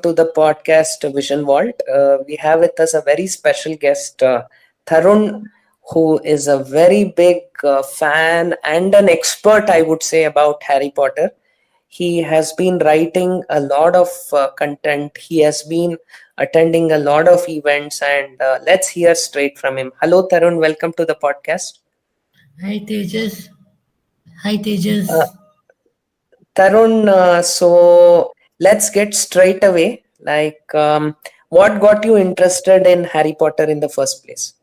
to the podcast Vision Vault. We have with us a very special guest, Tharun, who is a very big fan and an expert, I would say, about Harry Potter. He has been writing a lot of content, he has been attending a lot of events, and let's hear straight from him. Hello, Tharun, welcome to the podcast. Hi Tejas. Hi Tejas. Uh, Tarun, so let's get straight away. What got you interested in Harry Potter in the first place?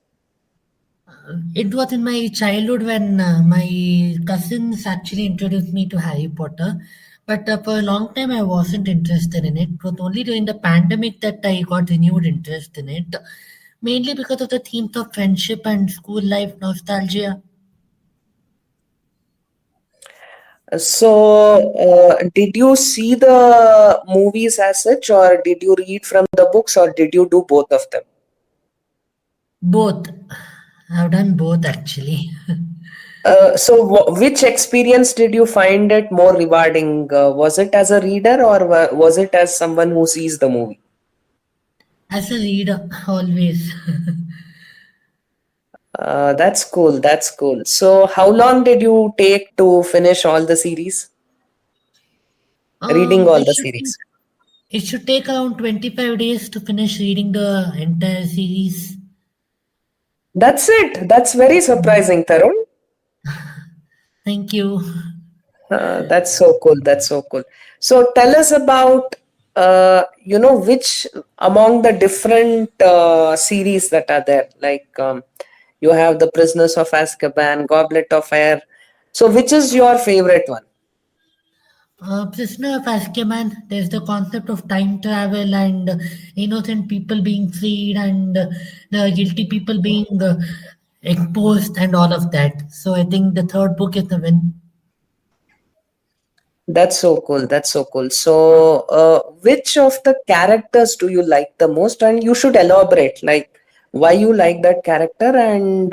It was in my childhood when my cousins actually introduced me to Harry Potter. But for a long time, I wasn't interested in it. It was only during the pandemic that I got renewed interest in it, mainly because of the themes of friendship and school life nostalgia. Did you see the movies as such, or did you read from the books, or did you do both of them? Both. I've done both actually. Which experience did you find it more rewarding? Was it as a reader, or was it as someone who sees the movie? As a reader, always. That's cool. That's cool. So, how long did you take to finish all the series? Reading all It the should series. it should take around 25 days to finish reading the entire series. That's it. That's very surprising, Tarun. Thank you. That's so cool. That's so cool. So, tell us about, which among the different series that are there. You have The Prisoners of Azkaban, Goblet of Fire. So, which is your favorite one? Prisoner of Azkaban, there's the concept of time travel and innocent people being freed and the guilty people being exposed and all of that. So I think the third book is the win. That's so cool. That's so cool. Which of the characters do you like the most? And you should elaborate, like why you like that character, and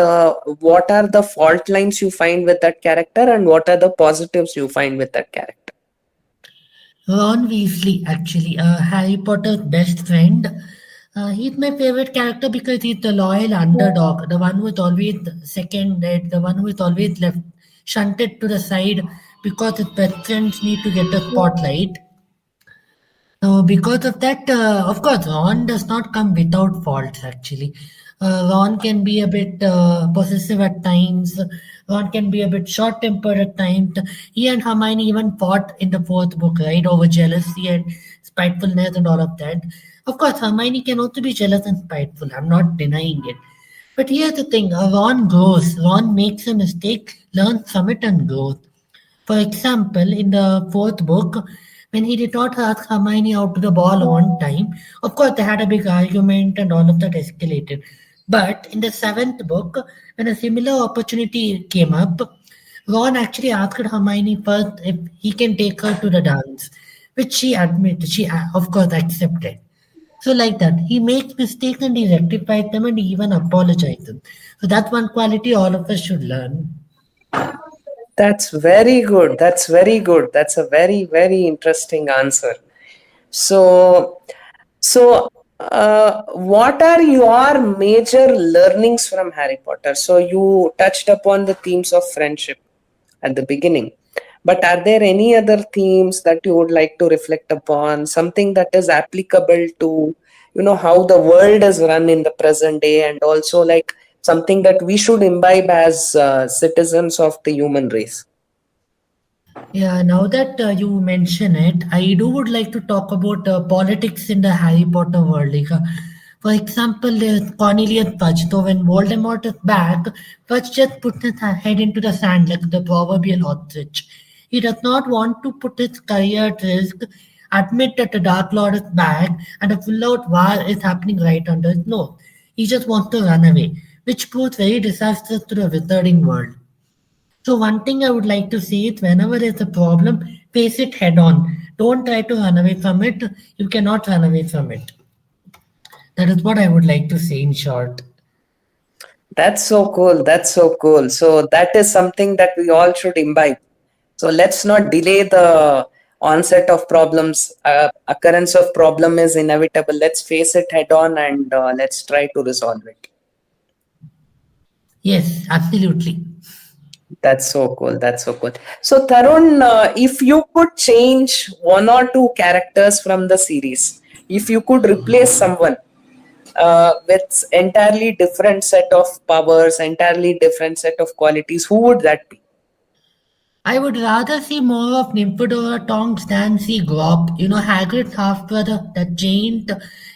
what are the fault lines you find with that character, and what are the positives you find with that character. Ron Weasley, actually, Harry Potter's best friend. He's my favorite character because he's the loyal underdog, the one who is always seconded, the one who is always left shunted to the side because his best friends need to get the spotlight. So because of that, of course, Ron does not come without faults. Actually, Ron can be a bit possessive at times. Ron can be a bit short-tempered at times. He and Hermione even fought in the fourth book, right, over jealousy and spitefulness and all of that. Of course, Hermione can also be jealous and spiteful. I'm not denying it. But here's the thing: Ron grows. Ron makes a mistake, learns from it, and grows. For example, in the fourth book, when he did not ask Hermione out to the ball on time, of course they had a big argument and all of that escalated. But in the seventh book, when a similar opportunity came up, Ron actually asked Hermione first if he can take her to the dance, which she admitted, she of course accepted. So like that, he makes mistakes and he rectifies them and he even apologizes. So that's one quality all of us should learn. That's very good. That's very good. That's a very, very interesting answer. So, what are your major learnings from Harry Potter? So, you touched upon the themes of friendship at the beginning, but are there any other themes that you would like to reflect upon? Something that is applicable to, how the world is run in the present day, and also like something that we should imbibe as citizens of the human race? Yeah, now that you mention it, I do would like to talk about politics in the Harry Potter world. For example, there's Cornelius Fudge. So when Voldemort is back, Fudge just puts his head into the sand like the proverbial ostrich. He does not want to put his career at risk, admit that the Dark Lord is back, and a full-out war is happening right under his nose. He just wants to run away, which proves very disastrous to the wizarding world. So one thing I would like to see is whenever there's a problem, face it head on. Don't try to run away from it. You cannot run away from it. That is what I would like to say in short. That's so cool. That's so cool. So that is something that we all should imbibe. So let's not delay the onset of problems, occurrence of problem is inevitable. Let's face it head on and let's try to resolve it. Yes, absolutely. That's so cool. That's so cool. So, Tarun, if you could change one or two characters from the series, if you could replace someone with entirely different set of powers, entirely different set of qualities, who would that be? I would rather see more of Nymphadora Tonks than see Grob. You know, Hagrid's half brother, that giant.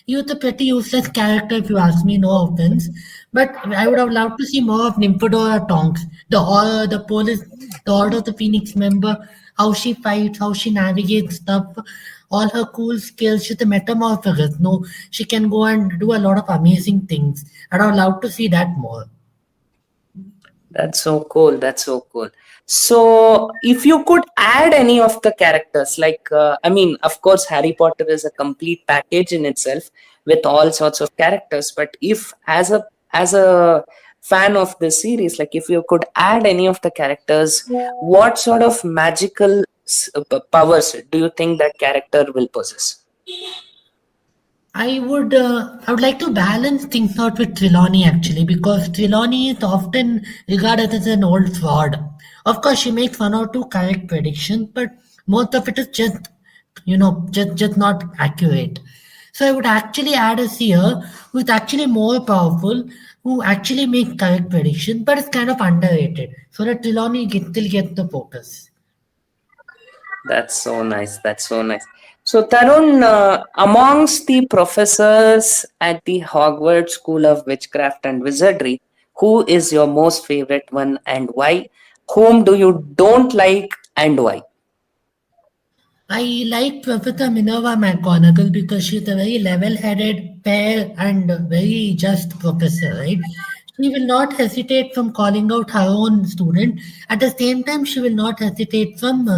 He was a pretty useless character if you ask me, no offense. But I would have loved to see more of Nymphadora Tonks. The horror, the police, the Order of the Phoenix member, how she fights, how she navigates stuff, all her cool skills. She's a metamorphosis. No, she can go and do a lot of amazing things. I'd have loved to see that more. That's so cool. That's so cool. So, if you could add any of the characters, like, I mean, of course, Harry Potter is a complete package in itself with all sorts of characters. But if, as a fan of this series, like, if you could add any of the characters, what sort of magical powers do you think that character will possess? I would like to balance things out with Trelawney actually because Trelawney is often regarded as an old fraud. Of course, she makes one or two correct predictions, but most of it is just, just not accurate. So I would actually add a seer who is actually more powerful, who actually makes correct predictions, but it's kind of underrated. So that Trelawney still gets the focus. That's so nice. That's so nice. So, Tarun, amongst the professors at the Hogwarts School of Witchcraft and Wizardry, who is your most favorite one and why? Whom do you don't like and why? I like Professor Minerva McGonagall because she's a very level-headed, fair, and very just professor, right? She will not hesitate from calling out her own student. At the same time, she will not hesitate from,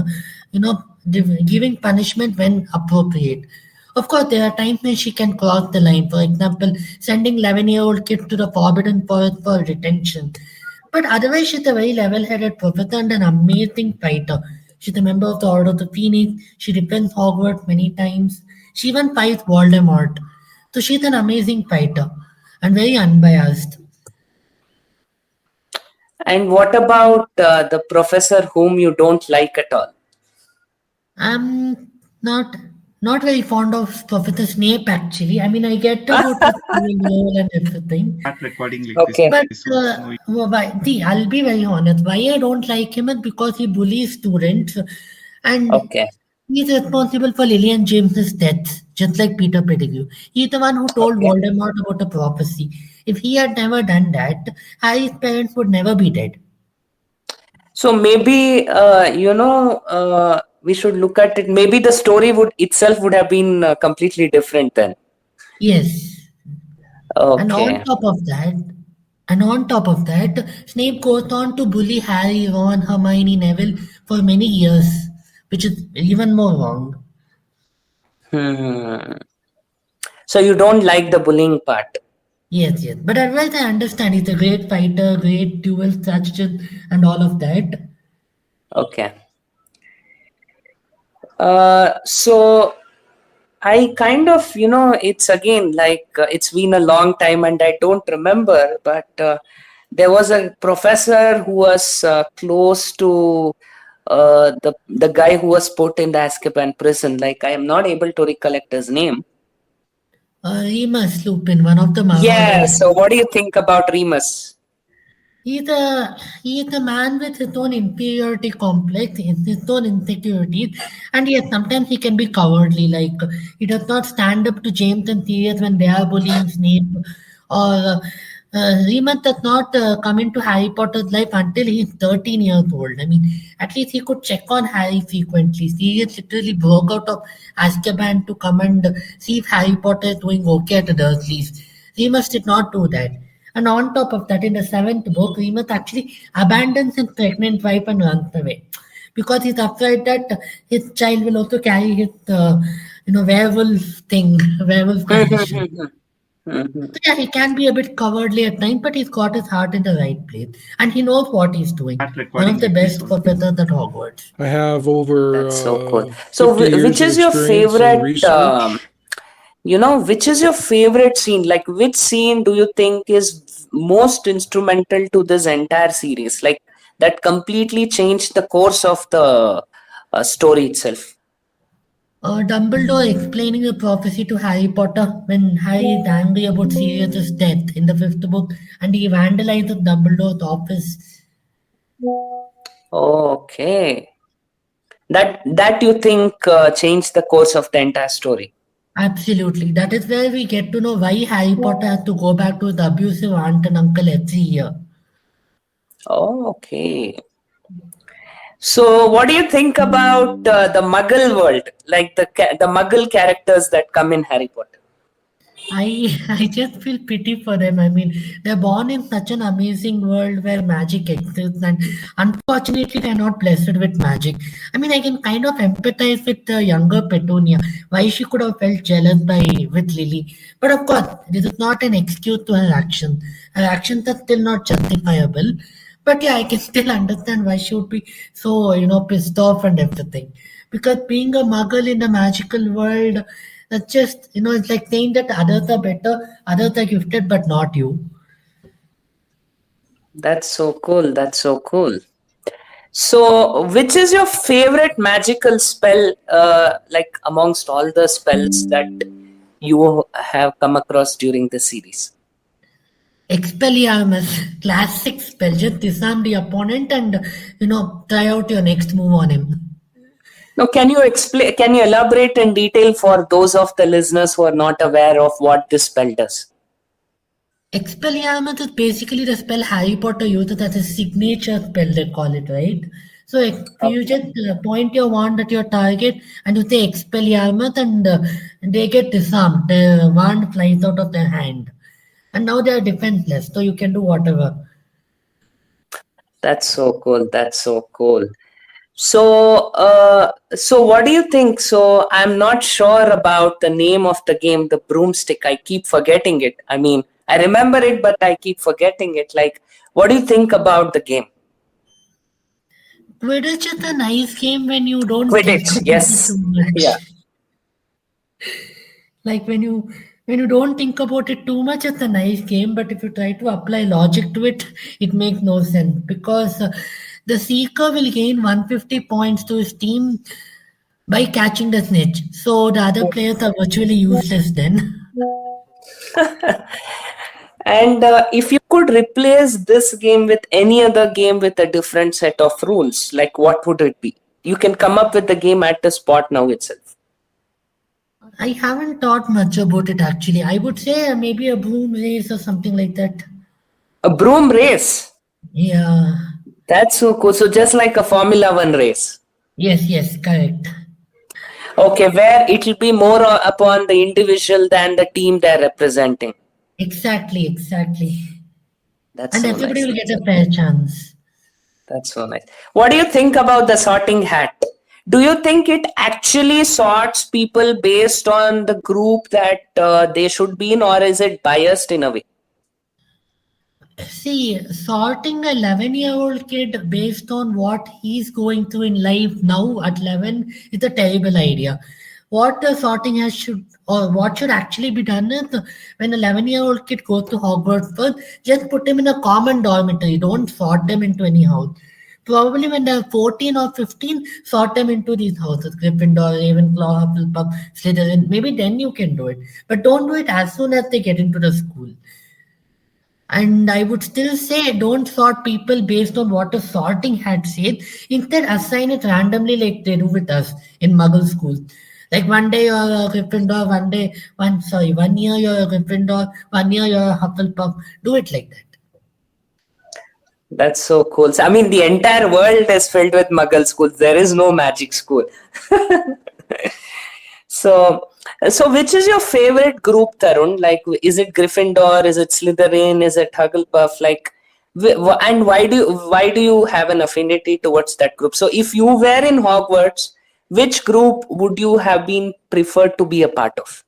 giving punishment when appropriate. Of course, there are times when she can cross the line. For example, sending 11-year-old kids to the Forbidden Forest for detention. But otherwise, she's a very level-headed professor and an amazing fighter. She's a member of the Order of the Phoenix. She defends Hogwarts many times. She even fights Voldemort. So she's an amazing fighter and very unbiased. And what about the professor whom you don't like at all? I'm not very fond of Professor Snape actually. I mean, I get about his cool role and everything. Okay, But I'll be very honest. Why I don't like him is because he bullies students, and okay, he's responsible for Lillian James's death, just like Peter Pettigrew. He's the one who told okay. Voldemort about a prophecy. If he had never done that, Harry's parents would never be dead. So maybe we should look at it. Maybe the story would itself would have been completely different then. Yes, and on Okay. top of that, Snape goes on to bully Harry, Ron, Hermione, Neville for many years, which is even more wrong. Hmm. So you don't like the bullying part. Yes, yes. But otherwise, I understand he's a great fighter, great dual strategist, and all of that. Okay. So I kind of, it's again like it's been a long time and I don't remember, but there was a professor who was close to the guy who was put in the Azkaban prison. Like I am not able to recollect his name. Remus Lupin, one of the Yeah. Marauders. So what do you think about Remus? He's a man with his own inferiority complex, his own insecurities, and yes, sometimes he can be cowardly. Like he does not stand up to James and Sirius when they are bullying Snape, or Remus does not come into Harry Potter's life until he's 13 years old. I mean, at least he could check on Harry frequently. Sirius literally broke out of Azkaban to come and see if Harry Potter is doing okay at the Dursleys. Remus did not do that. And on top of that, in the seventh book, Remus actually abandons his pregnant wife and runs away because he's afraid that his child will also carry his, werewolf thing, werewolf condition. Mhm. So yeah, he can be a bit cowardly at times, but he's got his heart in the right place, and he knows what he's doing. One of the best professors at Hogwarts. I have over That's so cool. So, 50 which years of is your experience in favorite? research. Which is your favorite scene? Like, which scene do you think is most instrumental to this entire series? Like, that completely changed the course of the story itself. Dumbledore explaining the prophecy to Harry Potter when Harry is angry about Sirius's death in the fifth book, and he vandalizes Dumbledore's office. Okay, that you think changed the course of the entire story. Absolutely. That is where we get to know why Harry Potter has to go back to his abusive aunt and uncle every year. Okay. So, what do you think about the Muggle world, like the Muggle characters that come in Harry Potter? I just feel pity for them. I mean, they're born in such an amazing world where magic exists, and unfortunately, they're not blessed with magic. I mean, I can kind of empathize with the younger Petunia, why she could have felt jealous by with Lily. But of course, this is not an excuse to her action. Her actions are still not justifiable. But yeah, I can still understand why she would be so, pissed off and everything. Because being a muggle in a magical world, that's just, it's like saying that others are better, others are gifted, but not you. That's so cool. That's so cool. So, which is your favorite magical spell, like amongst all the spells that you have come across during the series? Expelliarmus, classic spell, just disarm the opponent and, try out your next move on him. Now, can you explain? Can you elaborate in detail for those of the listeners who are not aware of what this spell does? Expelliarmus is basically the spell Harry Potter uses as a signature spell, they call it, right? So you Okay. just point your wand at your target and you say Expelliarmus and they get disarmed. The wand flies out of their hand. And now they are defenseless, so you can do whatever. That's so cool. That's so cool. So what do you think? So, I'm not sure about the name of the game, the broomstick. I keep forgetting it. I mean, I remember it, but I keep forgetting it. Like, what do you think about the game? Quidditch is a nice game when you don't think Quidditch. about it too Yes. Yeah. much. Like when you don't think about it too much, it's a nice game. But if you try to apply logic to it, it makes no sense because the seeker will gain 150 points to his team by catching the snitch. So the other players are virtually useless then. And if you could replace this game with any other game with a different set of rules, like what would it be? You can come up with the game at the spot now itself. I haven't thought much about it actually. I would say maybe a broom race or something like that. A broom race. Yeah. That's so cool. So just like a Formula One race. Yes, yes, correct. Okay, where it will be more upon the individual than the team they're representing. Exactly, exactly. That's And so everybody nice. will get a fair chance. That's so nice. What do you think about the sorting hat? Do you think it actually sorts people based on the group that they should be in, or is it biased in a way? See, sorting a 11-year-old kid based on what he's going through in life now at 11 is a terrible idea. What the sorting has should or what should actually be done is when an 11-year-old kid goes to Hogwarts first, just put him in a common dormitory. Don't sort them into any house. Probably when they're 14 or 15, sort them into these houses Gryffindor, Ravenclaw, Hufflepuff, Slytherin. Maybe then you can do it. But don't do it as soon as they get into the school. And I would still say don't sort people based on what a sorting hat said. Instead, assign it randomly like they do with us in Muggle schools. Like one day you're a Gryffindor, one year you're a Gryffindor, one year you're a Hufflepuff. Do it like that. That's so cool. So, I mean, the entire world is filled with Muggle schools. There is no magic school. So, so which is your favorite group, Tarun? Like, is it Gryffindor? Is it Slytherin? Is it Hugglepuff? Like, and why do you have an affinity towards that group? So, if you were in Hogwarts, which group would you have been preferred to be a part of?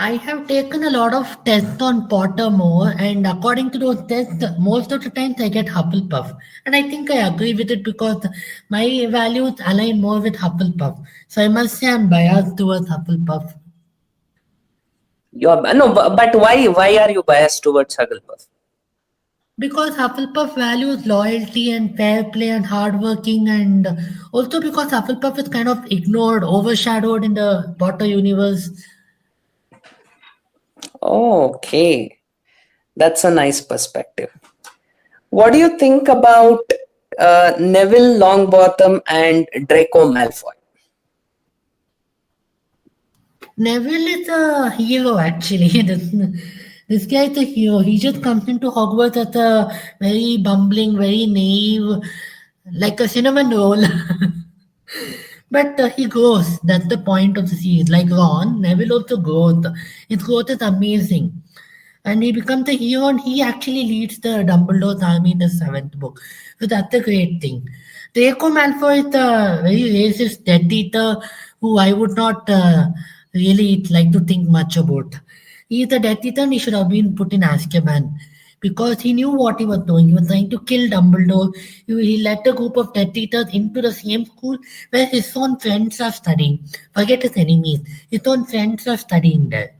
I have taken a lot of tests on Pottermore, and according to those tests, most of the times I get Hufflepuff. And I think I agree with it because my values align more with Hufflepuff. So I must say I'm biased towards Hufflepuff. You're no, but why? Why are you biased towards Hugglepuff? Because Hufflepuff values loyalty and fair play and hardworking, and also because Hufflepuff is kind of ignored, overshadowed in the Potter universe. Okay, that's a nice perspective. What do you think about Neville Longbottom and Draco Malfoy? Neville is a hero, actually. This guy is a hero. He just comes into Hogwarts as a very bumbling, very naive, like a cinnamon roll. But he grows. That's the point of the series. Like Ron, Neville also grows. His growth is amazing. And he becomes a hero, and he actually leads the Dumbledore's army in the seventh book. So that's a great thing. Draco Malfoy is a very racist Death Eater who I would not really like to think much about. He is a Death Eater and he should have been put in Azkaban because he knew what he was doing. He was trying to kill Dumbledore. He led a group of Death Eaters into the same school where his own friends are studying. Forget his enemies. His own friends are studying there.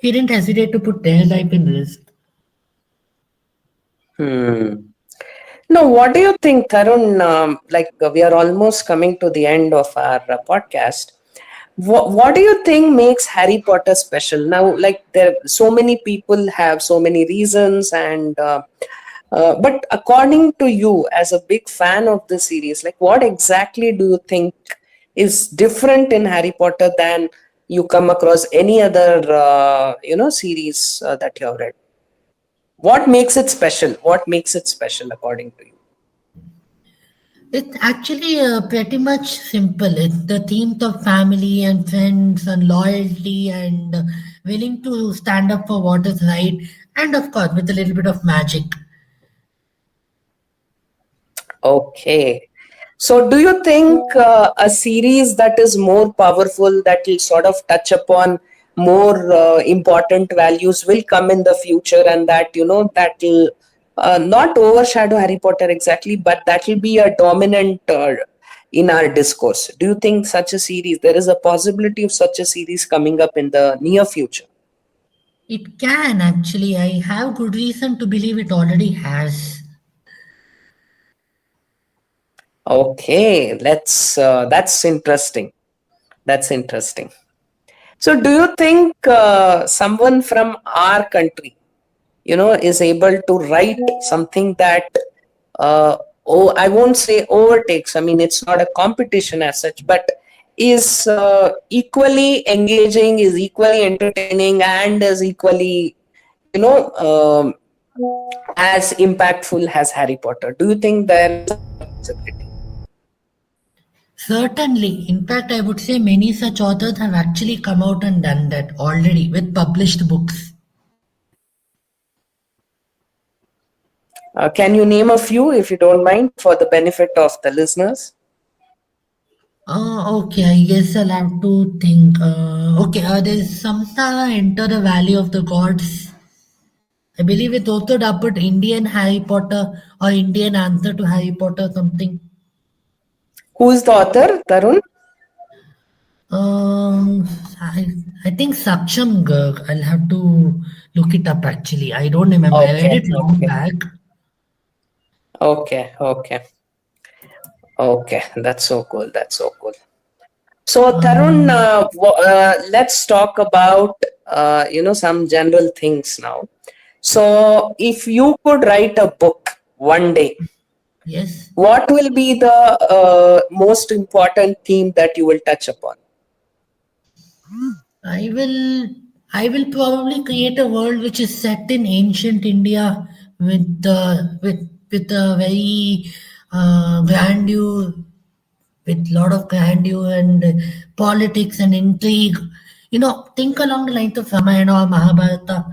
He didn't hesitate to put their life in risk. Hmm. No, what do you think, Tharun? We are almost coming to the end of our podcast. What do you think makes Harry Potter special? Now, like there, so many people have so many reasons, but according to you, as a big fan of the series, like what exactly do you think is different in Harry Potter than you come across any other, series that you have read? What makes it special? What makes it special according to you? It's actually pretty much simple. It's the themes of family and friends and loyalty and willing to stand up for what is right, and of course, with a little bit of magic. Okay. So, do you think a series that is more powerful, that will sort of touch upon more important values, will come in the future, and that that will not overshadow Harry Potter exactly, but that will be a dominant in our discourse? Do you think such a series? There is a possibility of such a series coming up in the near future. It can actually. I have good reason to believe it already has. Okay, let's. That's interesting. That's interesting. So, do you think someone from our country, is able to write something that, I won't say overtakes. I mean, it's not a competition as such, but is equally engaging, is equally entertaining, and is equally, you know, um, as impactful as Harry Potter? Do you think there is such a possibility? Certainly. In fact, I would say many such authors have actually come out and done that already with published books. Can you name a few, if you don't mind, for the benefit of the listeners? Okay, I guess I'll have to think. Okay, there's Samsara Enter the Valley of the Gods. I believe it's also dubbed Indian Harry Potter or Indian answer to Harry Potter something. Who is the author, Tarun? Um, I, I think Saksham Garg. I'll have to look it up actually. I don't remember. I read Okay, it long okay, back. okay, okay, okay. That's so cool. That's so cool. So, Tarun, Um, let's talk about some general things now. So, if you could write a book one day, yes, what will be the most important theme that you will touch upon? I will. I will probably create a world which is set in ancient India with a very grandeur, with lot of grandeur and politics and intrigue. Think along the lines of Ramayana or Mahabharata.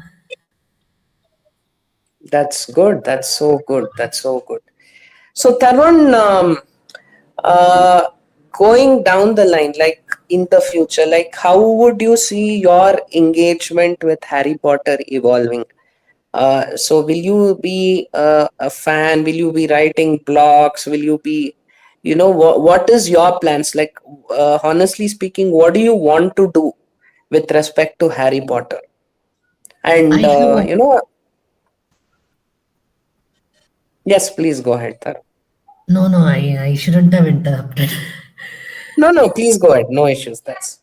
That's good. That's so good. That's so good. So, Tarun, uh, going down the line, like in the future? Like, how would you see your engagement with Harry Potter evolving? So, will you be a fan? Will you be writing blogs? Will you be, what is your plans? Like, honestly speaking, what do you want to do with respect to Harry Potter? I And, have yes, please go ahead, Thar. no, I shouldn't have interrupted. No, no, please go ahead. No issues. That's.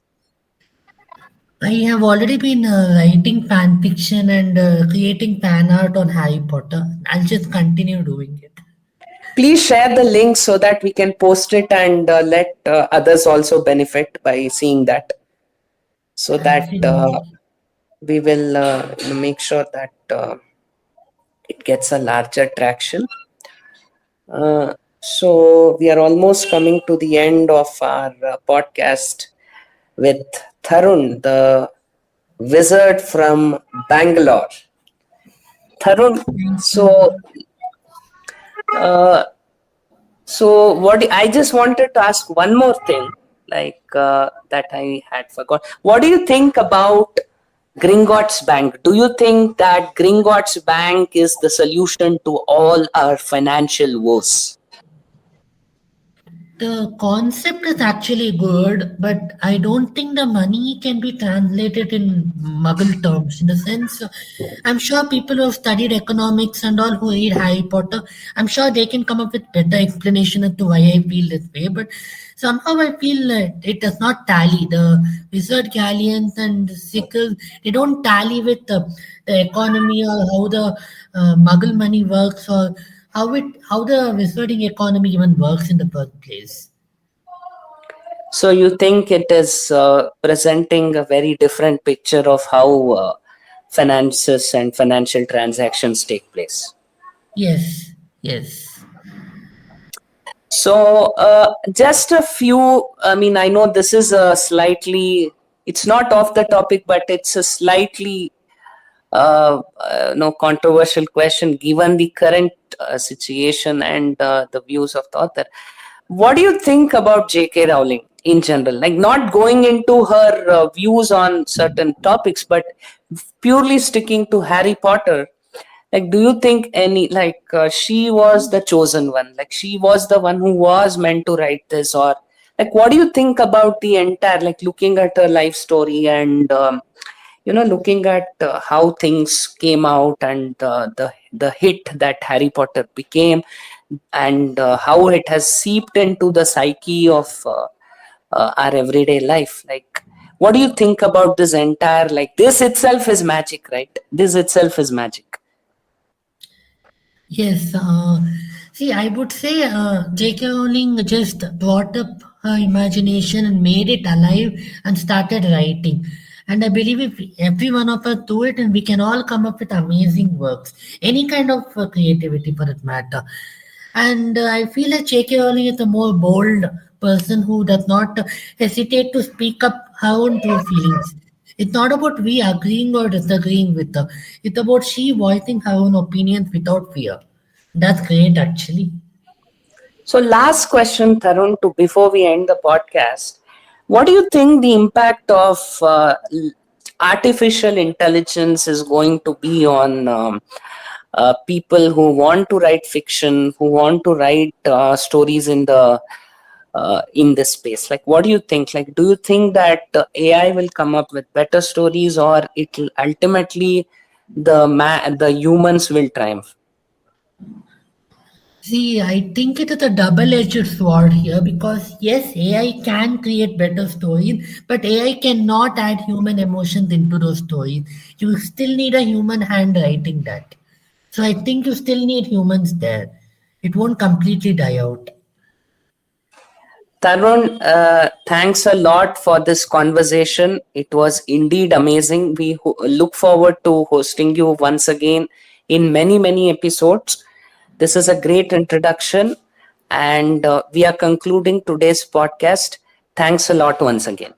I have already been writing fan fiction and creating fan art on Harry Potter. I'll just continue doing it. Please share the link so that we can post it and let others also benefit by seeing that, so that Absolutely. we will make sure that it gets a larger traction. So we are almost coming to the end of our podcast with Tharun, the wizard from Bangalore. Tharun, Thank you. so uh, what I just wanted to ask one more thing, like that I had forgot. What do you think about Gringotts Bank? Do you think that Gringotts Bank is the solution to all our financial woes? The concept is actually good, but I don't think the money can be translated in muggle terms. In the sense, I'm sure people who have studied economics and all who read Harry Potter, I'm sure they can come up with better explanation as to why I feel this way. But somehow I feel it does not tally. The wizard galleons and sickles, they don't tally with the economy or how the muggle money works or how the wizarding economy even works in the first place. So you think it is presenting a very different picture of how finances and financial transactions take place? Yes, yes. So, just a few. I mean, I know this is a slightly, it's not off the topic, but it's a slightly no controversial question given the current situation and the views of the author. What do you think about J.K. Rowling in general? Like, not going into her views on certain topics, but purely sticking to Harry Potter. Like, do you think any, like, she was the chosen one? Like, she was the one who was meant to write this? Or, like, what do you think about the entire, like, looking at her life story and, looking at how things came out and the hit that Harry Potter became, and how it has seeped into the psyche of our everyday life? Like, what do you think about this entire, like, this itself is magic, right? This itself is magic. Yes, see, I would say J.K. Rowling just brought up her imagination and made it alive and started writing. And I believe if every one of us do it, and we can all come up with amazing works, any kind of creativity for that matter. And I feel that J.K. Rowling is a more bold person who does not hesitate to speak up her own true feelings. It's not about we agreeing or disagreeing with her. It's about she voicing her own opinions without fear. That's great, actually. So, last question, Tarun, to before we end the podcast, what do you think the impact of artificial intelligence is going to be on people who want to write fiction, who want to write stories in this space? Like, what do you think? Like, do you think that AI will come up with better stories, or it will ultimately the humans will triumph? See, I think it is a double-edged sword here because yes, AI can create better stories, but AI cannot add human emotions into those stories. You still need a human hand writing that. So I think you still need humans there. It won't completely die out. Tarun, thanks a lot for this conversation. It was indeed amazing. We look forward to hosting you once again in many, many episodes. This is a great introduction, and we are concluding today's podcast. Thanks a lot once again.